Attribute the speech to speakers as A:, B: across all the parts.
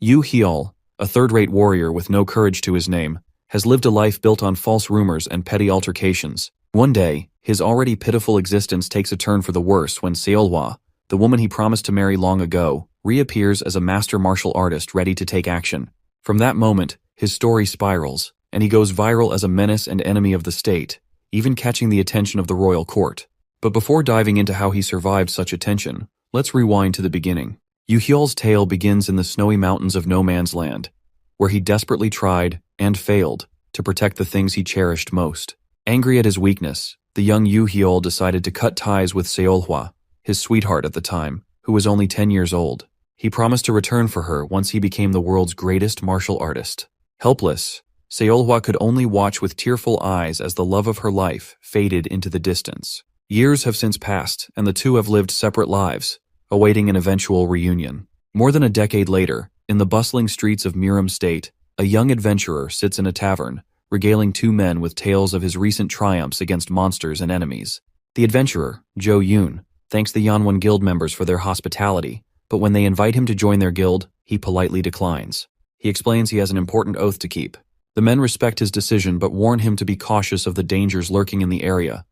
A: Yu Hyol, a third-rate warrior with no courage to his name, has lived a life built on false rumors and petty altercations. One day, his already pitiful existence takes a turn for the worse when Seolhwa, the woman he promised to marry long ago, reappears as a master martial artist ready to take action. From that moment, his story spirals, and he goes viral as a menace and enemy of the state, even catching the attention of the royal court. But before diving into how he survived such attention, let's rewind to the beginning. Yu Hyol's tale begins in the snowy mountains of no man's land, where he desperately tried, and failed, to protect the things he cherished most. Angry at his weakness, the young Yu Hyol decided to cut ties with Seolhwa, his sweetheart at the time, who was only 10 years old. He promised to return for her once he became the world's greatest martial artist. Helpless, Seolhwa could only watch with tearful eyes as the love of her life faded into the distance. Years have since passed, and the two have lived separate lives, awaiting an eventual reunion. More than a decade later, in the bustling streets of Miram State, a young adventurer sits in a tavern, regaling two men with tales of his recent triumphs against monsters and enemies. The adventurer, Jo Yoon, thanks the Yeonwon Guild members for their hospitality, but when they invite him to join their guild, he politely declines. He explains he has an important oath to keep. The men respect his decision but warn him to be cautious of the dangers lurking in the area,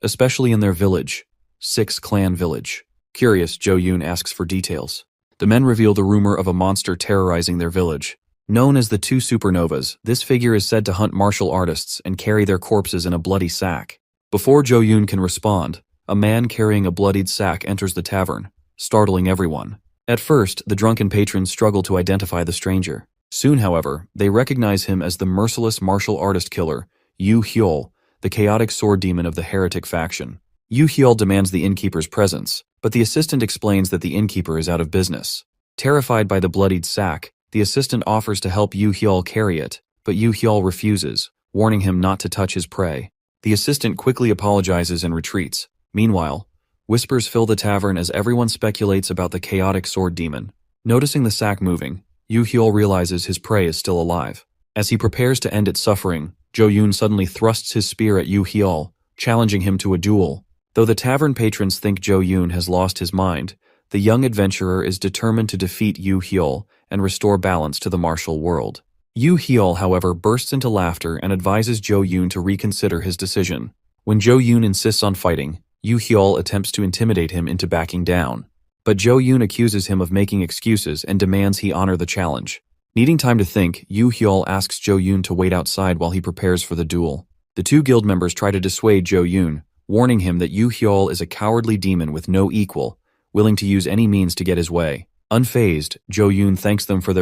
A: especially in their village, Six Clan Village. Curious, Jo Yoon asks for details. The men reveal the rumor of a monster terrorizing their village. Known as the Two Supernovas, this figure is said to hunt martial artists and carry their corpses in a bloody sack. Before Jo Yoon can respond, a man carrying a bloodied sack enters the tavern, startling everyone. At first, the drunken patrons struggle to identify the stranger. Soon, however, they recognize him as the merciless martial artist killer, Yu Hyol, the chaotic sword demon of the heretic faction. Yu Hyol demands the innkeeper's presence, but the assistant explains that the innkeeper is out of business. Terrified by the bloodied sack, the assistant offers to help Yu Hyol carry it, but Yu Hyol refuses, warning him not to touch his prey. The assistant quickly apologizes and retreats. Meanwhile, whispers fill the tavern as everyone speculates about the chaotic sword demon. Noticing the sack moving, Yu Hyol realizes his prey is still alive. As he prepares to end its suffering, Jo Yoon suddenly thrusts his spear at Yu Hyol, challenging him to a duel. Though the tavern patrons think Jo Yoon has lost his mind, the young adventurer is determined to defeat Yu Hyol and restore balance to the martial world. Yu Hyol, however, bursts into laughter and advises Jo Yoon to reconsider his decision. When Jo Yoon insists on fighting, Yu Hyol attempts to intimidate him into backing down. But Jo Yoon accuses him of making excuses and demands he honor the challenge. Needing time to think, Yu Hyol asks Jo Yoon to wait outside while he prepares for the duel. The two guild members try to dissuade Jo Yoon, warning him that Yu Hyol is a cowardly demon with no equal, willing to use any means to get his way. Unfazed, Jo Yoon thanks them for their